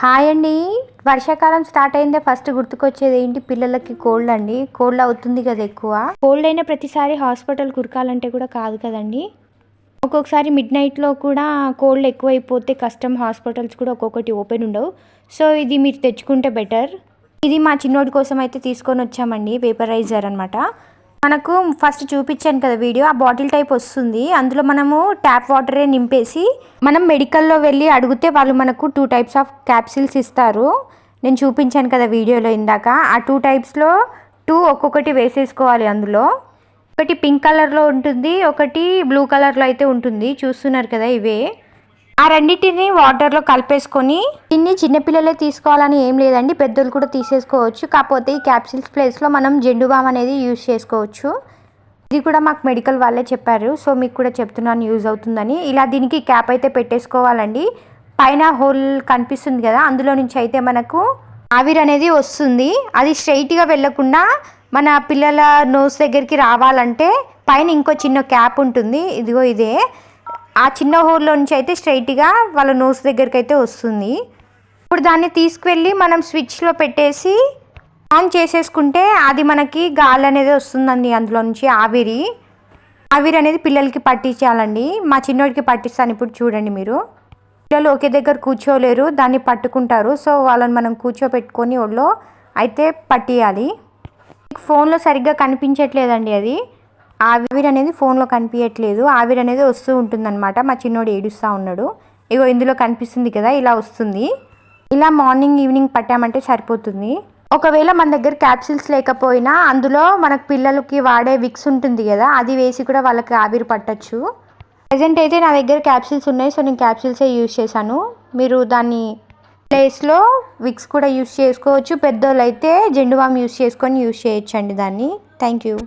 Hi అండి. వర్షాకాలం start అయిందే ఫస్ట్ గుర్తుకొచ్చేది ఏంటి? పిల్లలకి కోల్డ్ అండి. కోల్డ్ అవుతుంది కదా ఎక్కువ. కోల్డ్ అయిన ప్రతిసారి హాస్పిటల్ కురకాలంటే కూడా కాదు కదండి. ఒక్కొక్కసారి మిడ్ నైట్లో కూడా కోల్డ్ ఎక్కువైపోతే కష్టం. హాస్పిటల్స్ కూడా ఒక్కొక్కటి ఓపెన్ ఉండవు. సో ఇది మీరు తెచ్చుకుంటే బెటర్. ఇది మా చిన్నోడి కోసం అయితే తీసుకొని వచ్చామండి. వేపరైజర్ అనమాట. మనకు ఫస్ట్ చూపించాను కదా వీడియో, ఆ బాటిల్ టైప్ వస్తుంది. అందులో మనము ట్యాప్ వాటరే నింపేసి మనం మెడికల్లో వెళ్ళి అడిగితే వాళ్ళు మనకు 2 టైప్స్ ఆఫ్ క్యాప్సిల్స్ ఇస్తారు. నేను చూపించాను కదా వీడియోలో ఇందాక. ఆ 2 టైప్స్లో 2 ఒక్కొక్కటి వేసేసుకోవాలి. అందులో ఒకటి పింక్ కలర్లో ఉంటుంది, ఒకటి బ్లూ కలర్లో అయితే ఉంటుంది. చూస్తున్నారు కదా ఇవే. ఆ రెండింటిని వాటర్లో కలిపేసుకొని, దీన్ని చిన్నపిల్లలే తీసుకోవాలని ఏం లేదండి, పెద్దలు కూడా తీసేసుకోవచ్చు. కాకపోతే ఈ క్యాప్సిల్స్ ప్లేస్లో మనం జెండు బామ్ అనేది యూజ్ చేసుకోవచ్చు. ఇది కూడా మాకు మెడికల్ వాళ్ళే చెప్పారు. సో మీకు కూడా చెప్తున్నాను యూజ్ అవుతుందని. ఇలా దీనికి క్యాప్ అయితే పెట్టేసుకోవాలండి. పైన హోల్ కనిపిస్తుంది కదా, అందులో నుంచి అయితే మనకు ఆవిరి అనేది వస్తుంది. అది స్ట్రైట్గా వెళ్ళకుండా మన పిల్లల నోస్ దగ్గరికి రావాలంటే పైన ఇంకో చిన్న క్యాప్ ఉంటుంది. ఇదిగో ఇదే. ఆ చిన్న హోల్లో నుంచి అయితే స్ట్రైట్గా వాళ్ళ నోస్ దగ్గరికి అయితే వస్తుంది. ఇప్పుడు దాన్ని తీసుకువెళ్ళి మనం స్విచ్లో పెట్టేసి ఆన్ చేసేసుకుంటే అది మనకి గాలి అనేది వస్తుందండి. అందులో నుంచి ఆవిరి అనేది పిల్లలకి పట్టించాలండి. మా చిన్నోడికి పట్టిస్తాను ఇప్పుడు. చూడండి మీరు, పిల్లలు ఒకే దగ్గర కూర్చోలేరు, దాన్ని పట్టుకుంటారు. సో వాళ్ళని మనం కూర్చోపెట్టుకొని ఒళ్ళో అయితే పట్టియాలి. ఫోన్లో సరిగ్గా కనిపించట్లేదండి. అది ఆవిరి అనేది ఫోన్లో కనిపించట్లేదు. ఆవిరి అనేది వస్తూ ఉంటుందన్నమాట. మా చిన్నోడు ఏడుస్తూ ఉన్నాడు. ఇగో ఇందులో కనిపిస్తుంది కదా, ఇలా వస్తుంది. ఇలా మార్నింగ్ ఈవినింగ్ పట్టామంటే సరిపోతుంది. ఒకవేళ మన దగ్గర క్యాప్సిల్స్ లేకపోయినా అందులో మనకు పిల్లలకి వాడే విక్స్ ఉంటుంది కదా, అది వేసి కూడా వాళ్ళకి ఆవిరి పట్టచ్చు. ప్రజెంట్ అయితే నా దగ్గర క్యాప్సిల్స్ ఉన్నాయి. సో నేను క్యాప్సిల్సే యూజ్ చేశాను. మీరు దాన్ని ప్లేస్లో విక్స్ కూడా యూజ్ చేసుకోవచ్చు. పెద్దోళ్ళు అయితే జెండు బామ్ యూజ్ చేసుకొని యూజ్ చేయొచ్చండి దాన్ని. Thank you.